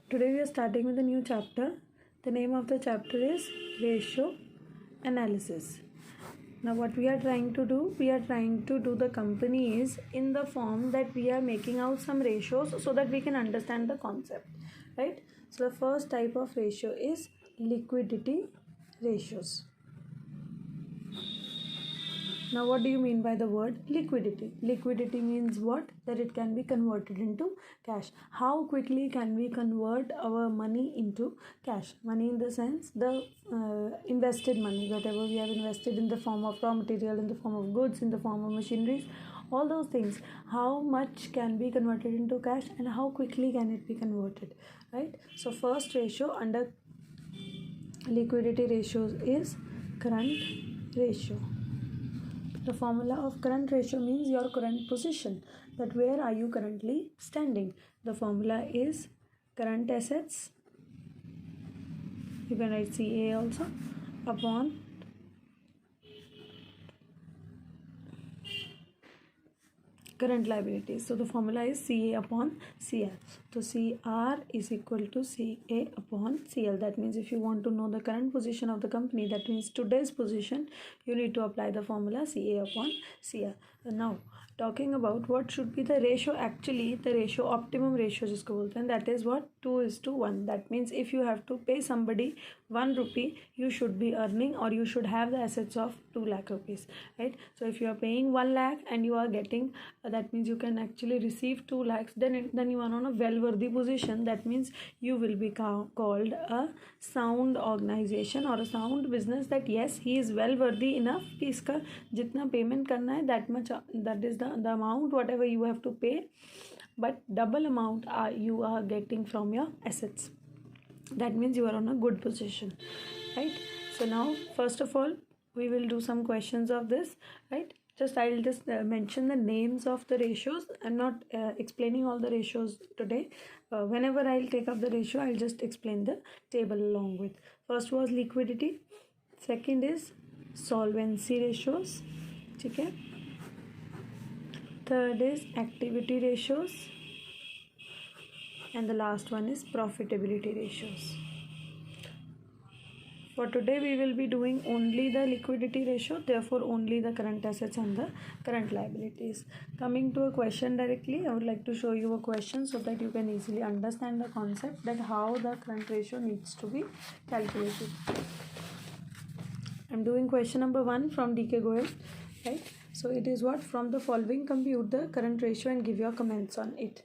Today we are starting with a new chapter. The name of the chapter is Ratio Analysis. Now what we are trying to do, the companies in the form that we are making out some ratios so that we can understand the concept, right? So the first type of ratio is liquidity ratios. Now what do you mean by the word liquidity? Liquidity means what? That it can be converted into cash. How quickly can we convert our money into cash? Money in the sense the invested money, whatever we have invested in the form of raw material, in the form of goods, in the form of machineries, all those things. How much can be converted into cash and how quickly can it be converted, right? So first ratio under liquidity ratios is current ratio. The formula of current ratio means your current position, that where are you currently standing. The formula is current assets, you can write CA also, upon current liabilities. So the formula is CA upon CL. So CR is equal to CA upon CL. That means if you want to know the current position of the company, that means today's position, you need to apply the formula CA upon CL. Now talking about what should be the ratio, actually the ratio, optimum ratio जिसको बोलते हैं, that is what 2:1. That means if you have to pay somebody 1 rupee, you should be earning or you should have the assets of 2 lakh rupees, right? So if you are paying 1 lakh and you are getting that means you can actually receive 2 lakhs, then you are on a well worthy position. That means you will be called a sound organization or a sound business, that yes, he is well worthy enough कि इसका जितना payment करना है that much, that is the amount whatever you have to pay, but double amount you are getting from your assets. That means you are on a good position, right? So now first of all we will do some questions of this, right? I'll just mention the names of the ratios. I'm not explaining all the ratios today. Whenever I'll take up the ratio, I'll just explain the table along with. First was liquidity, second is solvency ratios, okay? Third is activity ratios, and the last one is profitability ratios. For today we will be doing only the liquidity ratio, therefore only the current assets and the current liabilities. Coming to a question directly, I would like to show you a question so that you can easily understand the concept that how the current ratio needs to be calculated. I'm doing question number 1 from DK Goel, right? So it is what? From the following compute the current ratio and give your comments on it.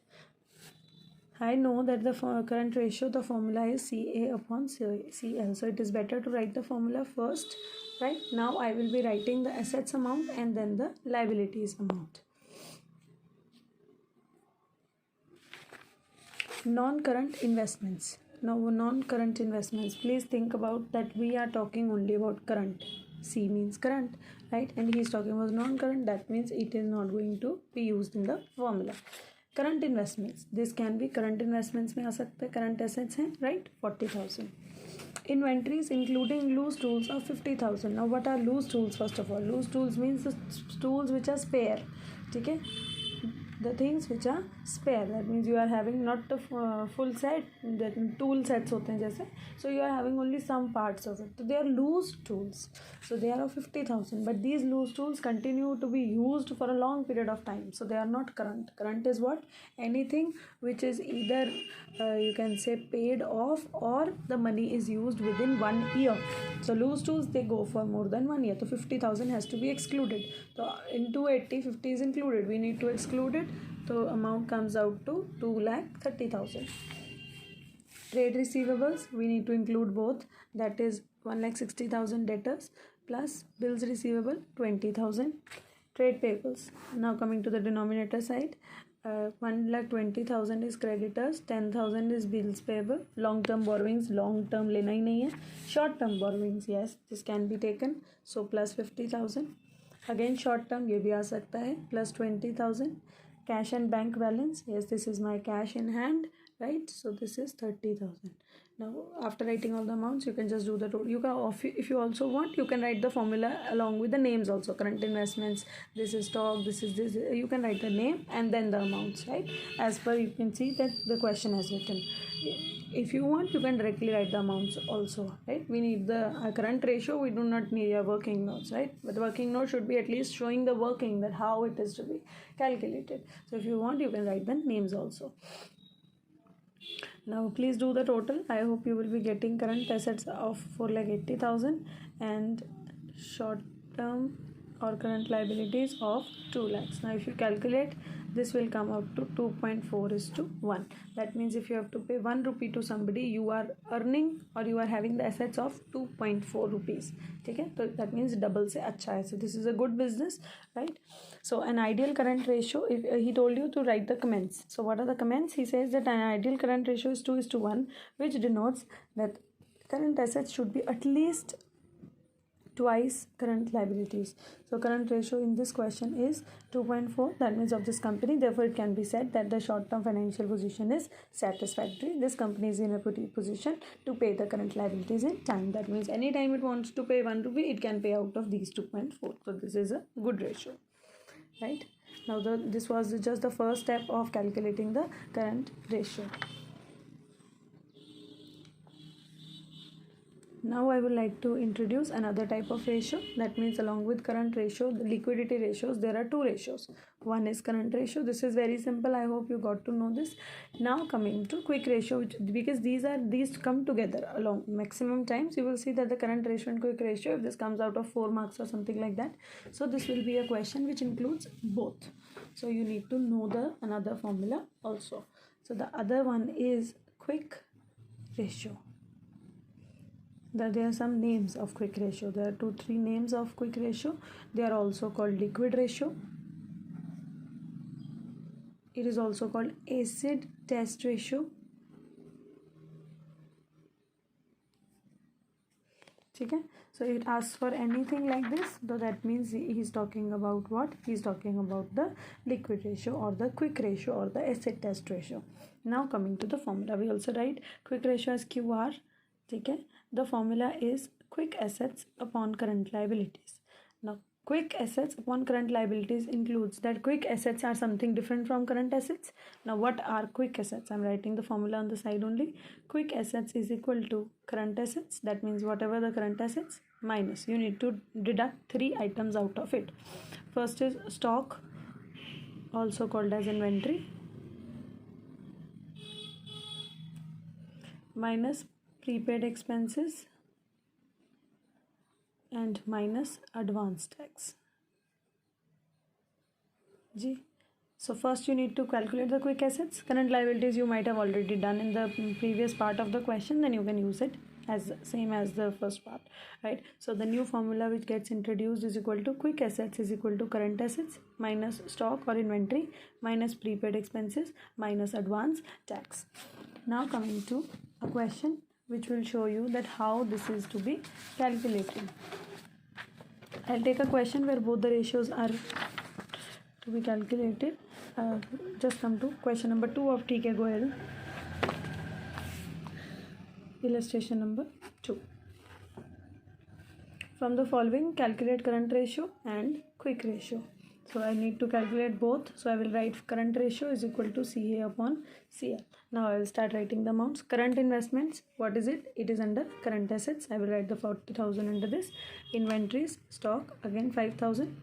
I know that the current ratio, the formula is CA upon CL. So it is better to write the formula first, right? Now I will be writing the assets amount and then the liabilities amount. Non-current investments. Now non-current investments, please think about that we are talking only about current. C means current, right? And he is talking about non-current. That means it is not going to be used in the formula. Current investments, this can be current investments में आ सकता है, current assets हैं, right? 40,000. Inventories including loose tools of 50,000. Now what are loose tools? First of all, loose tools means the tools which are spare, ठीक है? The things which are spare, that means you are having not the full set, that tool sets होते हैं जैसे, so you are having only some parts of it. So they are loose tools, so they are of 50,000, but these loose tools continue to be used for a long period of time, so they are not current. Current is what? Anything which is either you can say paid off or the money is used within 1 year. So loose tools, they go for more than 1 year, so 50,000 has to be excluded. So in 280, 50 is included, we need to exclude it. So amount comes out to 2,30,000. Trade receivables, we need to include both, that is 1,60,000 debtors plus bills receivable 20,000. Trade payables, now coming to the denominator side, 1,20,000 is creditors, 10,000 is bills payable. Long term borrowings, long term लेना ही नहीं है. Short term borrowings, yes, this can be taken, so plus 50,000. Again short term, ये भी आ सकता है, plus 20,000. Cash and bank balance, yes, this is my cash in hand, right? So this is 30,000. Now after writing all the amounts, you can just do the total. You can, if you also want, you can write the formula along with the names also. Current investments, this is stock, this is this. You can write the name and then the amounts, right? As per, you can see that the question has written. If you want, you can directly write the amounts also, right? We need the current ratio, we do not need a working notes, right? But the working note should be at least showing the working, that how it is to be calculated. So if you want, you can write the names also. Now please do the total. I hope you will be getting current assets of 4,80,000 and short term or current liabilities of 2 lakhs. Now if you calculate, this will come up to 2.4:1. That means if you have to pay 1 rupee to somebody, you are earning or you are having the assets of 2.4 rupees. Okay, so that means double se acha hai. So this is a good business, right? So an ideal current ratio, if he told you to write the comments. So what are the comments? He says that an ideal current ratio is 2:1, which denotes that current assets should be at least twice current liabilities. So current ratio in this question is 2.4, that means of this company. Therefore it can be said that the short term financial position is satisfactory. This company is in a good position to pay the current liabilities in time. That means anytime it wants to pay 1 rupee, it can pay out of these 2.4. So this is a good ratio, right? Now this was just the first step of calculating the current ratio. Now I would like to introduce another type of ratio. That means along with current ratio, the liquidity ratios, there are two ratios. One is current ratio. This is very simple. I hope you got to know this. Now coming to quick ratio, because these come together along maximum times, you will see that the current ratio and quick ratio, if this comes out of 4 marks or something like that, so this will be a question which includes both. So you need to know the another formula also. So the other one is quick ratio. There are some names of quick ratio. There are 2-3 names of quick ratio. They are also called liquid ratio. It is also called acid test ratio. Okay? So it asks for anything like this, so that means he is talking about what? He is talking about the liquid ratio or the quick ratio or the acid test ratio. Now coming to the formula, we also write quick ratio as QR. Okay? The formula is quick assets upon current liabilities. Now quick assets upon current liabilities includes that quick assets are something different from current assets. Now what are quick assets? I'm writing the formula on the side only. Quick assets is equal to current assets. That means whatever the current assets minus, you need to deduct 3 items out of it. First is stock, also called as inventory, minus prepaid expenses, and minus advance tax. G. So first you need to calculate the quick assets. Current liabilities you might have already done in the previous part of the question, then you can use it as same as the first part, right? So the new formula which gets introduced is equal to quick assets is equal to current assets minus stock or inventory minus prepaid expenses minus advance tax. Now coming to a question which will show you that how this is to be calculated. I'll take a question where both the ratios are to be calculated. Just come to question number 2 of TK Goel. Illustration number 2. From the following, calculate current ratio and quick ratio. So I need to calculate both. So I will write current ratio is equal to CA upon CL. Now I will start writing the amounts. Current investments, what is it? It is under current assets. I will write the 40,000 under this. Inventories, stock, again 5,000,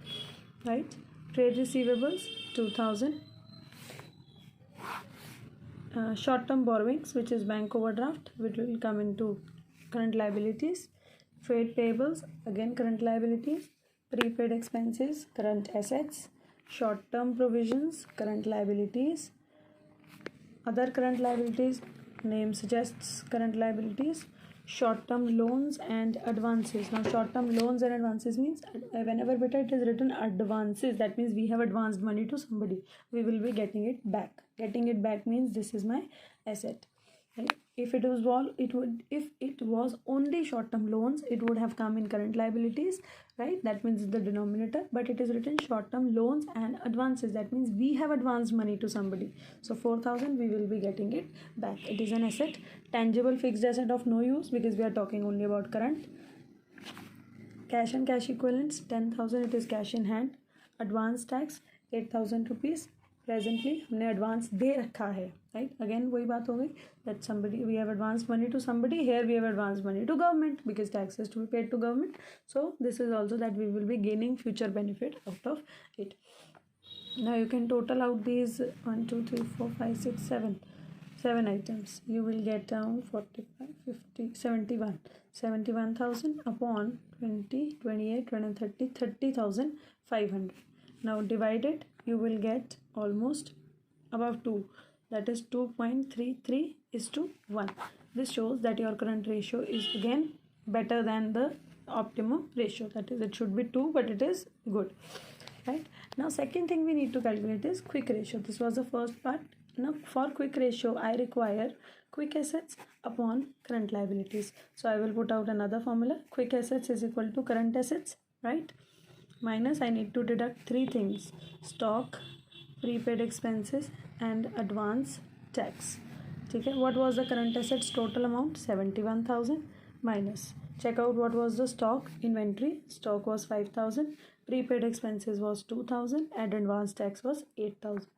right? Trade receivables, 2,000. Short-term borrowings, which is bank overdraft, which will come into current liabilities. Trade payables, again current liabilities. Prepaid expenses, current assets. Short-term provisions, current liabilities. Other current liabilities, name suggests current liabilities. Short-term loans and advances. Now short-term loans and advances means whenever beta it is written advances, that means we have advanced money to somebody, we will be getting it back. Getting it back means this is my asset. right? If it was only short term loans, it would have come in current liabilities, right? That means the denominator, but it is written short term loans and advances. That means we have advanced money to somebody, so 4,000 we will be getting it back. It is an asset. Tangible fixed asset of no use, because we are talking only about current. Cash and cash equivalents 10,000, it is cash in hand. Advance tax 8,000 rupees, presently हमने advance दे रखा है, right? Again वही बात हो गई that somebody we have advance money to somebody, here we have advance money to government because taxes to be paid to government. So this is also that we will be gaining future benefit out of it. Now you can total out these 1 2 3 4 5 6 7 items. You will get down 45 50 71,000 upon 20 28 20 30 30,500. Now divide it, you will get almost above 2, that is 2.33:1. This shows that your current ratio is again better than the optimum ratio, that is it should be 2 but it is good, right? Now second thing we need to calculate is quick ratio. This was the first part. Now for quick ratio I require quick assets upon current liabilities. So I will put out another formula. Quick assets is equal to current assets, right, minus I need to deduct three things: stock, prepaid expenses and advance tax. ठीक है, what was the current assets total amount? 71,000 minus check out what was the stock inventory. Stock was 5,000, prepaid expenses was 2,000 and advance tax was 8,000.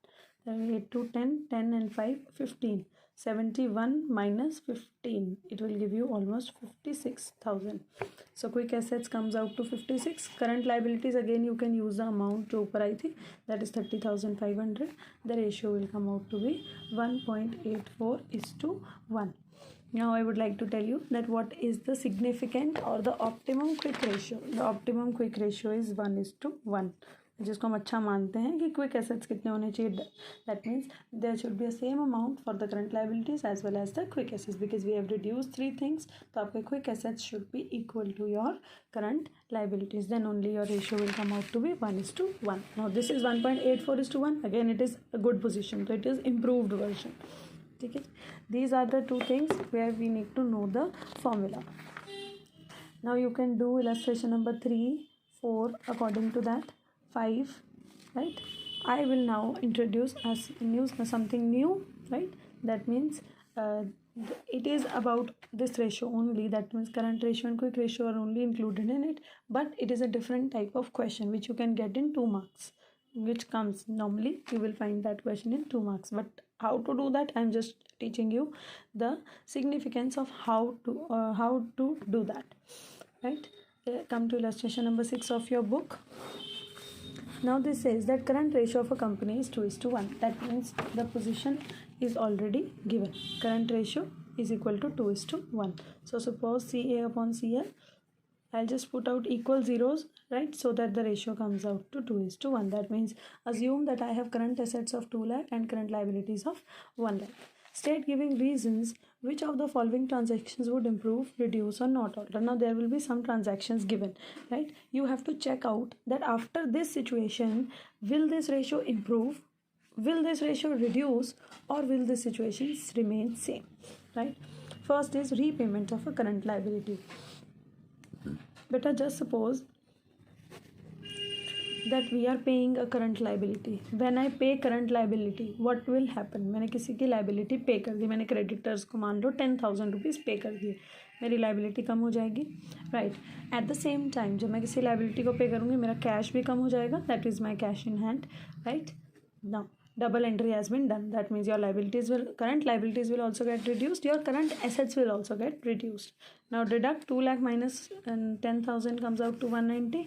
Then 8 to 10 10 and 5 15. 71 minus 15, it will give you almost 56,000. So quick assets comes out to 56. Current liabilities, again you can use the amount जो ऊपर आई थी, that is 30,500. The ratio will come out to be 1.84:1. Now I would like to tell you that what is the significant or the optimum quick ratio. The optimum quick ratio is 1:1, जिसको हम अच्छा मानते हैं कि quick assets कितने होने चाहिए. That means there should be a same amount for the current liabilities as well as the quick assets, because we have reduce 3 things. तो आपके quick assets should be equal to your current liabilities, then only your ratio will come out to be 1:1. Now this is 1.84:1. Again it is a good position, तो it is improved version. ठीक है, these are the 2 things where we need to know the formula. Now you can do illustration number 3 4 according to that. 5, right? I will now introduce something new, right? That means it is about this ratio only. That means current ratio and quick ratio are only included in it, but it is a different type of question which you can get in 2 marks, which comes normally you will find that question in 2 marks. But how to do that, I'm just teaching you the significance of how to do that, right? Come to illustration number 6 of your book. Now this says that current ratio of a company is 2:1. That means the position is already given. Current ratio is equal to 2:1. So suppose CA upon CL, I'll just put out equal zeros, right, so that the ratio comes out to 2:1. That means assume that I have current assets of 2 lakh and current liabilities of 1 lakh. State giving reasons which of the following transactions would improve, reduce or not alter. Now there will be some transactions given, right? You have to check out that after this situation, will this ratio improve, will this ratio reduce, or will this situation remain same, right? First is repayment of a current liability. Beta, just suppose that we are paying a current liability. When I pay current liability, what will happen? मैंने किसी की liability पे कर दी, मैंने creditors को मान लो 10,000 rupees पे कर दिए, मेरी liability कम हो जाएगी, right? At the same time जब मैं किसी liability को पे करूँगी, मेरा cash भी कम हो जाएगा, that is my cash in hand, right? Now double entry has been done. That means your current liabilities will also get reduced, your current assets will also get reduced. Now deduct 2 lakh minus 10,000 comes out to 190,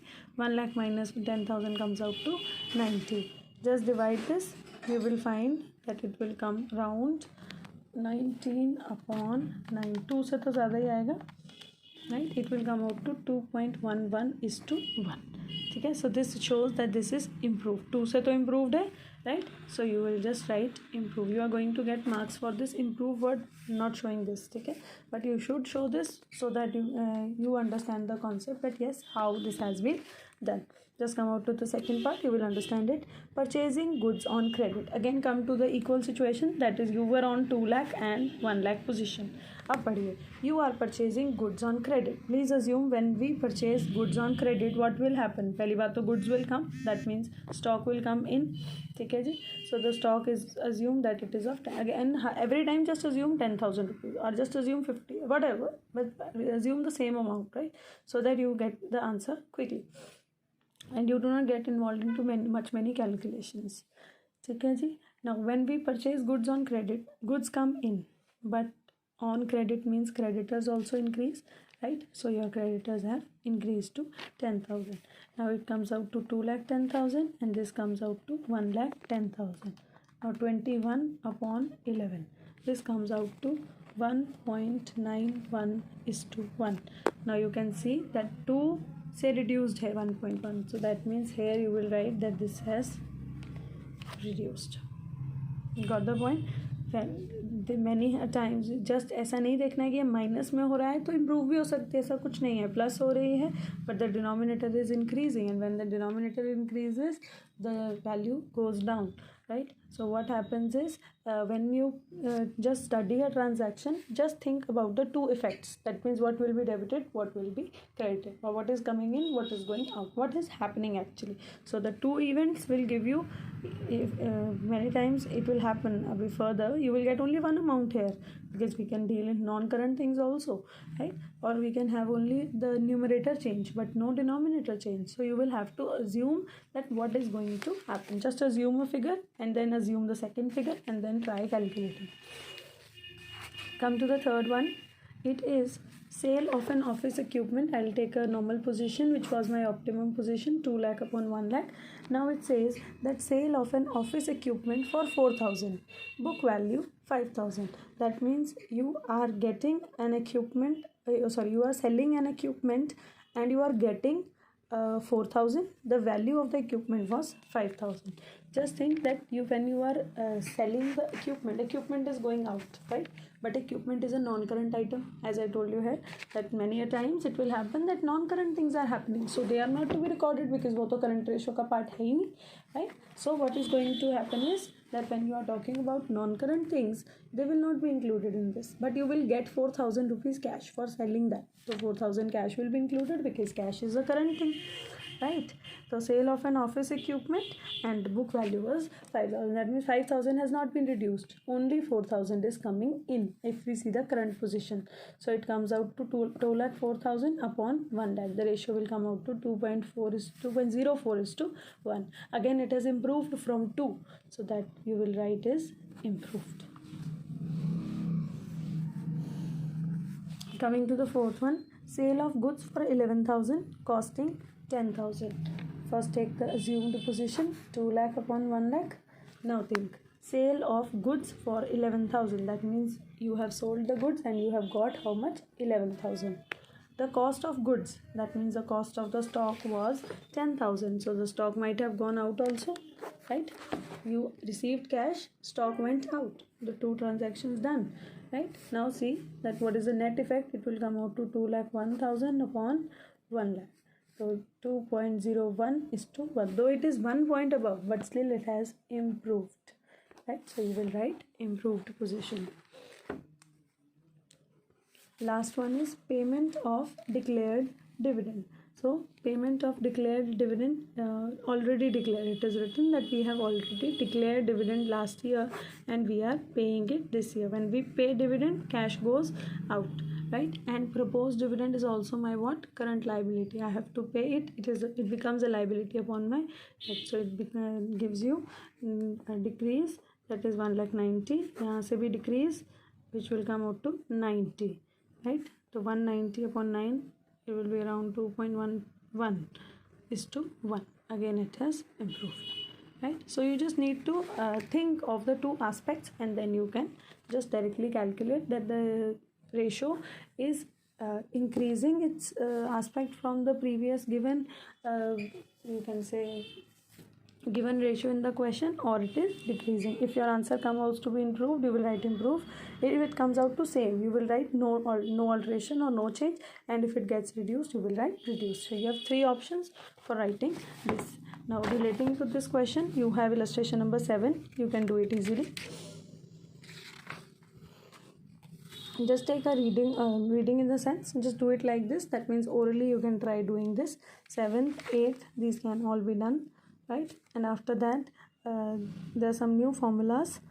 1 lakh minus 10,000 comes out to 90. Just divide this, you will find that it will come round 19 upon 9. 2 से तो ज़्यादा ही आएगा, right? It will come out to 2.11:1. ठीक है, so this shows that this is improved. 2 से तो improved है, right? So you will just write improve. You are going to get marks for this improve word not showing this, ठीक है, but you should show this so that you understand the concept that yes, how this has been done. Just come out to the second part, you will understand it. Purchasing goods on credit. Again come to the equal situation, that is you were on 2 lakh and 1 lakh position. अब पढ़िए, you are purchasing goods on credit. Please assume when we purchase goods on credit, what will happen? पहली बात तो goods will come, that means stock will come in. ठीक है जी. So the stock is assumed that it is of again every time just assume 10,000 rupees or just assume 50, whatever, but assume the same amount, right? So that you get the answer quickly and you do not get involved into many calculations. ठीक है जी. Now when we purchase goods on credit, goods come in, but on credit means creditors also increase, right? So your creditors have increased to 10,000. Now it comes out to 2 lakh 10,000 and this comes out to 1 lakh 10,000. Now 21 upon 11. This comes out to 1.91 is to 1. Now you can see that 2 say reduced here 1.1. So that means here you will write that this has reduced. Got the point? Many times just ऐसा नहीं देखना है कि ये minus में हो रहा है तो इम्प्रूव भी हो सकती है, ऐसा कुछ नहीं है. प्लस हो रही है but the denominator is increasing and when the denominator increases the value goes down, right? So what happens is when you just study a transaction, just think about the two effects. That means what will be debited, what will be credited, or what is coming in, what is going out, what is happening actually. So the two events will give you, if many times it will happen further, you will get only one amount here because we can deal in non-current things also, right? Or we can have only the numerator change but no denominator change. So you will have to assume that what is going to happen. Just assume a figure and then assume the second figure and then try calculating. Come to the third one. It is sale of an office equipment. I'll take a normal position which was my optimum position, 2 lakh upon 1 lakh. Now it says that sale of an office equipment for 4,000, book value 5,000. That means you are getting an equipment, you are selling an equipment and you are getting 4,000. The value of the equipment was 5,000. Just think that when you are selling the equipment is going out, right? But equipment is a non-current item, as I told you here, that many a times it will happen that non-current things are happening, so they are not to be recorded because वो तो current ratio का part है ही नहीं, right? So what is going to happen is that when you are talking about non-current things, they will not be included in this, but you will get 4,000 rupees cash for selling that. So 4,000 cash will be included because cash is a current thing, right? So sale of an office equipment and the book value was 5,000. That means 5,000 has not been reduced. Only 4,000 is coming in if we see the current position. So it comes out to 2 lakh 4,000 upon 1 lakh. The ratio will come out to 2.04 is to 1. Again it has improved from 2. So that you will write is improved. Coming to the fourth one. Sale of goods for 11,000 costing 10,000. First take the assumed position, 2 lakh upon 1 lakh. Now think, sale of goods for 11,000. That means you have sold the goods and you have got how much? 11,000. The cost of goods, that means the cost of the stock was 10,000. So the stock might have gone out also, right? You received cash, stock went out. The two transactions done, right? Now see that what is the net effect? It will come out to 2 lakh 1,000 upon 1 lakh. So 2.01 is to 1. Though it is 1 point above, but still it has improved, right? So you will write improved position. Last one is payment of declared dividend. So payment of declared dividend, already declared. It is written that we have already declared dividend last year and we are paying it this year. When we pay dividend, cash goes out, right? And proposed dividend is also my what? Current liability. I have to pay it. It becomes a liability upon my head. So it gives you a decrease, that is 1,90,000. यहाँ से भी decrease which will come out to 90, right? So 190 upon 9, it will be around 2.11 is to 1. Again it has improved, right? So you just need to think of the two aspects and then you can just directly calculate that the ratio is increasing its aspect from the previous given, you can say given ratio in the question, or it is decreasing. If your answer comes out to be improved, you will write improve. If it comes out to same, you will write no, or no alteration or no change. And if it gets reduced, you will write reduced. So you have 3 options for writing this. Now relating to this question, you have illustration number 7. You can do it easily. Just take a reading in the sense, just do it like this. That means orally you can try doing this. 7th, 8th, these can all be done, right? And after that there are some new formulas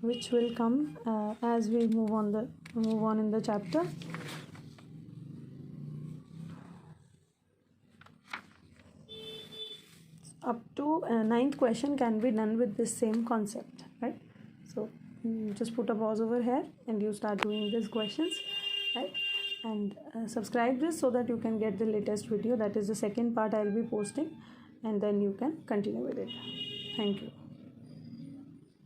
which will come as we move on in the chapter. Up to 9th question can be done with this same concept, right? So just put a pause over here and you start doing these questions, right? And subscribe this so that you can get the latest video. That is the second part I'll be posting, and then you can continue with it. Thank you.